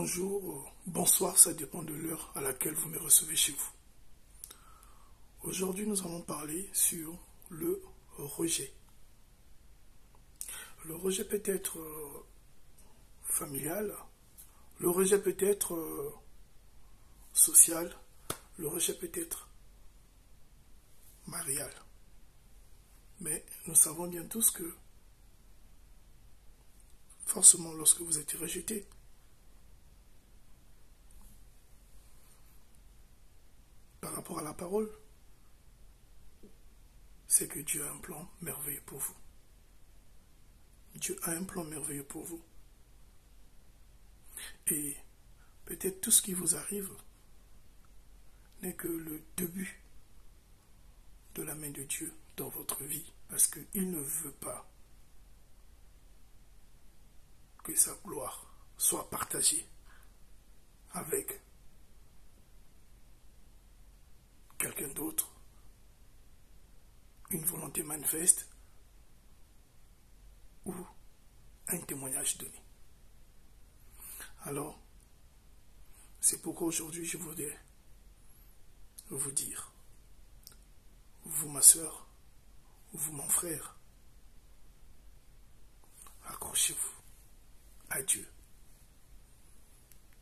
Bonjour, bonsoir, ça dépend de l'heure à laquelle vous me recevez chez vous. Aujourd'hui, nous allons parler sur le rejet. Le rejet peut être familial, le rejet peut être social, le rejet peut être marial. Mais nous savons bien tous que forcément lorsque vous êtes rejeté, par rapport à la parole, c'est que Dieu a un plan merveilleux pour vous. Dieu a un plan merveilleux pour vous. Et peut-être tout ce qui vous arrive n'est que le début de la main de Dieu dans votre vie, parce qu'il ne veut pas que sa gloire soit partagée avec quelqu'un d'autre, une volonté manifeste ou un témoignage donné. Alors, c'est pourquoi aujourd'hui je voudrais vous dire, vous ma soeur, vous mon frère, accrochez-vous à Dieu.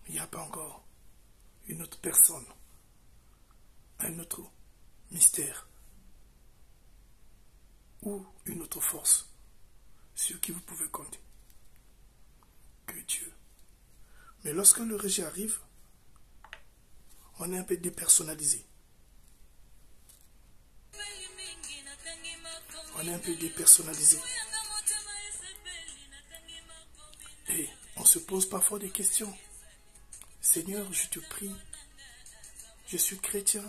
Il n'y a pas encore une autre personne, un autre mystère ou une autre force sur qui vous pouvez compter que Dieu. Mais lorsque le rejet arrive, on est un peu dépersonnalisé. On est un peu dépersonnalisé. Et on se pose parfois des questions. Seigneur, je te prie, je suis chrétien,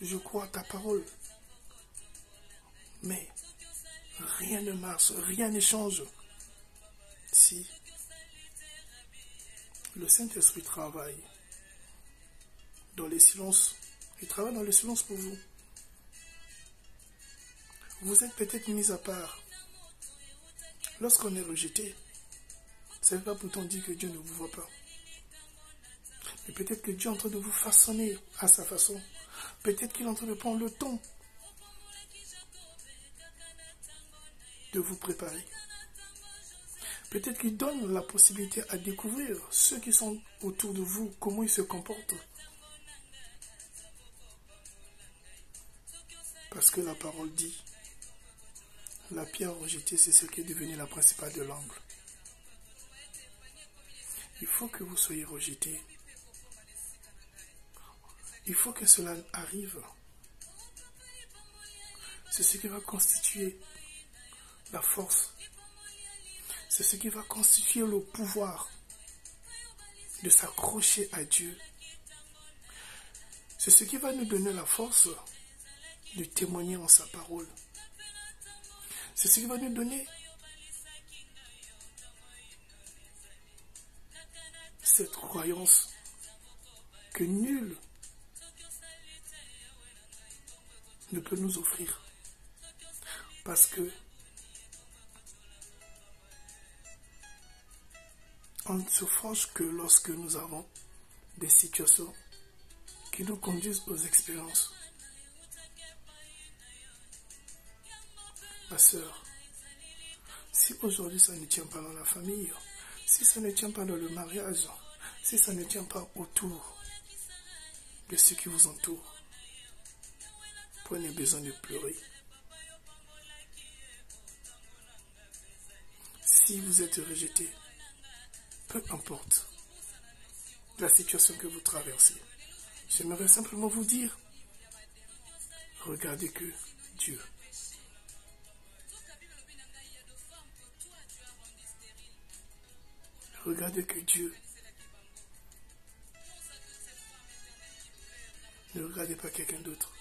je crois à ta parole. Mais rien ne marche, rien ne change. Si le Saint-Esprit travaille dans les silences, il travaille dans le silence pour vous. Vous êtes peut-être mis à part. Lorsqu'on est rejeté, ça ne veut pas pourtant dire que Dieu ne vous voit pas. Mais peut-être que Dieu est en train de vous façonner à sa façon. Peut-être qu'il est en train de prendre le temps de vous préparer. Peut-être qu'il donne la possibilité à découvrir ceux qui sont autour de vous, comment ils se comportent. Parce que la parole dit, la pierre rejetée, c'est ce qui est devenu la principale de l'angle. Il faut que vous soyez rejeté. Il faut que cela arrive. C'est ce qui va constituer la force. C'est ce qui va constituer le pouvoir de s'accrocher à Dieu. C'est ce qui va nous donner la force de témoigner en sa parole. C'est ce qui va nous donner cette croyance que nul ne peut nous offrir. Parce que on ne se forge que lorsque nous avons des situations qui nous conduisent aux expériences. Ma sœur, si aujourd'hui ça ne tient pas dans la famille, si ça ne tient pas dans le mariage, si ça ne tient pas autour de ceux qui vous entourent, prenez besoin de pleurer. Si vous êtes rejeté, peu importe la situation que vous traversez, j'aimerais simplement vous dire, regardez que Dieu. Regardez que Dieu. Ne regardez pas quelqu'un d'autre.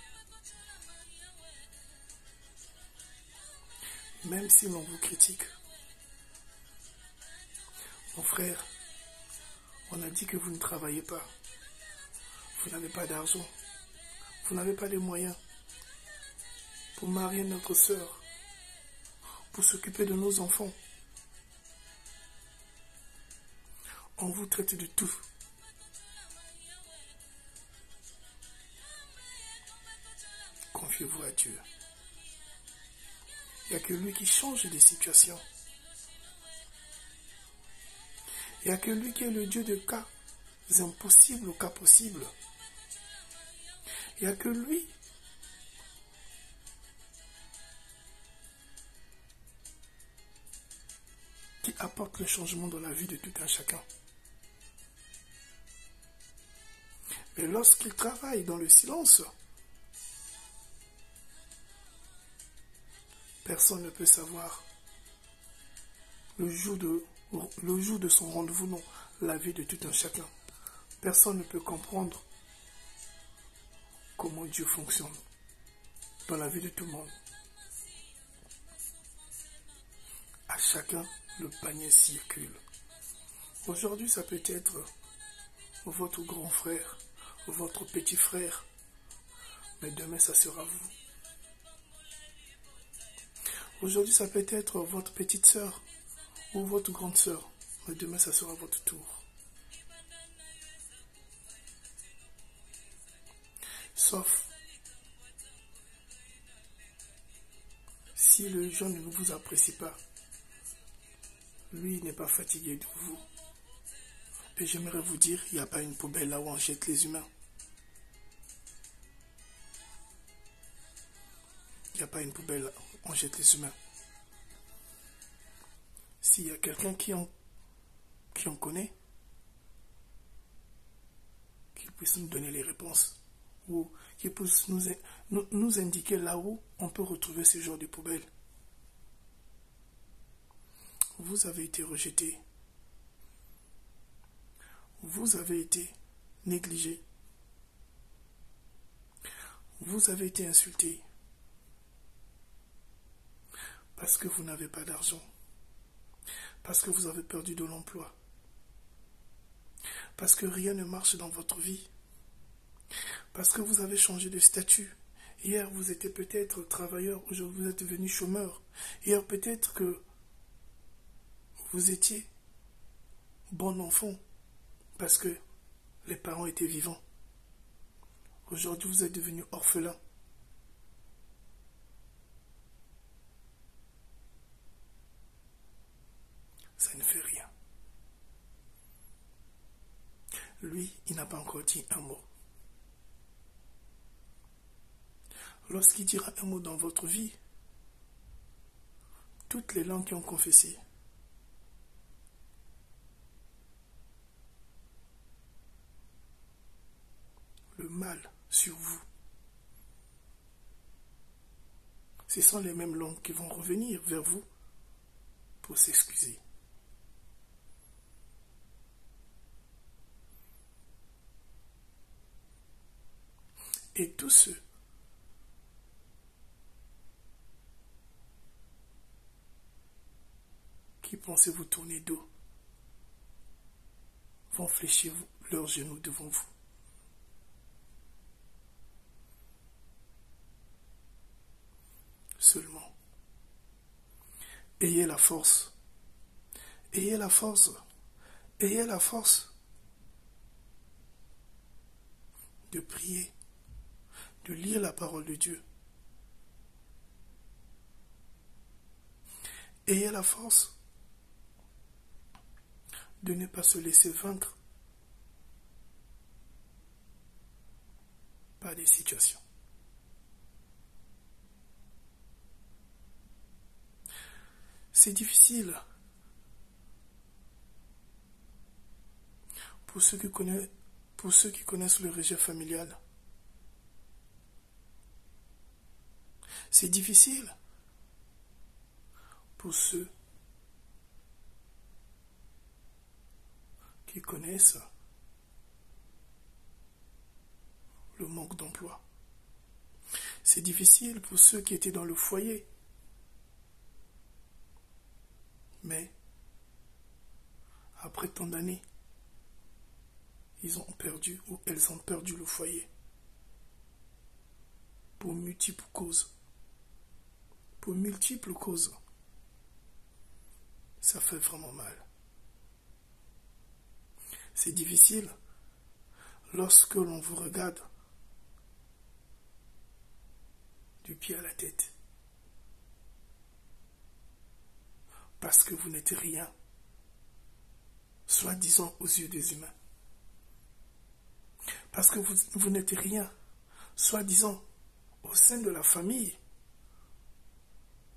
Même si l'on vous critique, mon frère, on a dit que vous ne travaillez pas. Vous n'avez pas d'argent. Vous n'avez pas les moyens pour marier notre sœur, pour s'occuper de nos enfants. On vous traite de tout. Confiez-vous à Dieu. Il n'y a que lui qui change des situations. Il n'y a que lui qui est le Dieu de cas impossibles aux cas possibles. Il n'y a que lui qui apporte le changement dans la vie de tout un chacun. Mais lorsqu'il travaille dans le silence, personne ne peut savoir le jour de son rendez-vous, non, la vie de tout un chacun. Personne ne peut comprendre comment Dieu fonctionne dans la vie de tout le monde. À chacun, le panier circule. Aujourd'hui, ça peut être votre grand frère, votre petit frère, mais demain, ça sera vous. Aujourd'hui, ça peut être votre petite sœur ou votre grande sœur, mais demain, ça sera votre tour. Sauf si le gens ne vous apprécie pas, lui n'est pas fatigué de vous. Et j'aimerais vous dire, il n'y a pas une poubelle là où on jette les humains. Il n'y a pas une poubelle là où on jette les humains. S'il y a quelqu'un qui en connaît, qu'il puisse nous donner les réponses. Ou qu'il puisse nous indiquer là où on peut retrouver ce genre de poubelle. Vous avez été rejeté. Vous avez été négligé. Vous avez été insulté. Parce que vous n'avez pas d'argent. Parce que vous avez perdu de l'emploi. Parce que rien ne marche dans votre vie. Parce que vous avez changé de statut. Hier, vous étiez peut-être travailleur. Aujourd'hui, vous êtes devenu chômeur. Hier, peut-être que vous étiez bon enfant. Parce que les parents étaient vivants. Aujourd'hui, vous êtes devenu orphelin. Ça ne fait rien. Lui, il n'a pas encore dit un mot. Lorsqu'il dira un mot dans votre vie, toutes les langues qui ont confessé, le mal sur vous, ce sont les mêmes langues qui vont revenir vers vous pour s'excuser. Et tous ceux qui pensaient vous tourner dos vont fléchir leurs genoux devant vous. Seulement, ayez la force, ayez la force, ayez la force de prier, de lire la parole de Dieu. Ayez la force de ne pas se laisser vaincre par des situations. C'est difficile pour ceux qui connaissent le rejet familial. C'est difficile pour ceux qui connaissent le manque d'emploi. C'est difficile pour ceux qui étaient dans le foyer. Mais, après tant d'années, ils ont perdu ou elles ont perdu le foyer. Pour multiples causes. Pour multiples causes. Ça fait vraiment mal. C'est difficile lorsque l'on vous regarde du pied à la tête. Parce que vous n'êtes rien, soi-disant aux yeux des humains. Parce que vous n'êtes rien, soi-disant au sein de la famille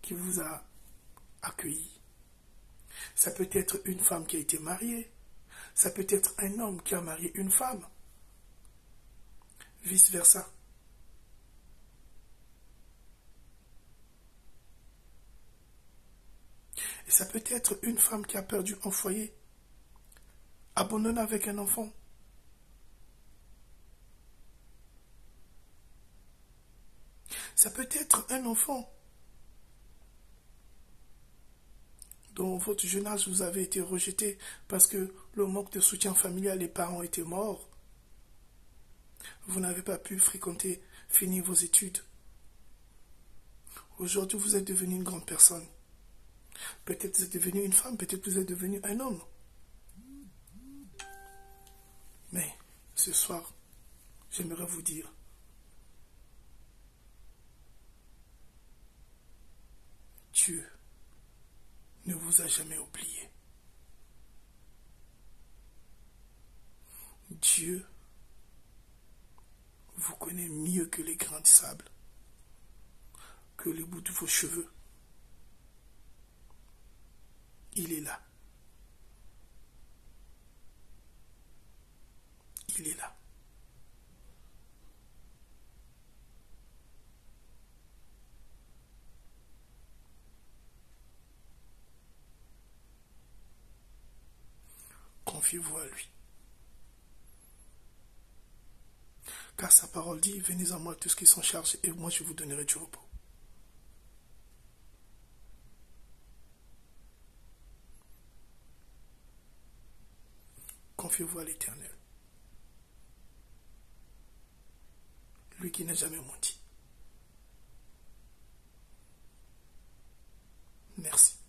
qui vous a accueilli. Ça peut être une femme qui a été mariée, ça peut être un homme qui a marié une femme, vice-versa. Et ça peut être une femme qui a perdu un foyer, abandonnée avec un enfant. Ça peut être un enfant dont votre jeune âge vous avez été rejeté parce que le manque de soutien familial, les parents étaient morts. Vous n'avez pas pu finir vos études. Aujourd'hui, vous êtes devenu une grande personne. Peut-être vous êtes devenu une femme, peut-être vous êtes devenu un homme. Mais ce soir, j'aimerais vous dire, Dieu ne vous a jamais oublié. Dieu vous connaît mieux que les grains de sable, que le bout de vos cheveux. Il est là. Il est là. Confiez-vous à lui. Car sa parole dit, venez à moi tous qui sont chargés et moi je vous donnerai du repos. Confiez-vous à l'Éternel. Lui qui n'a jamais menti. Merci.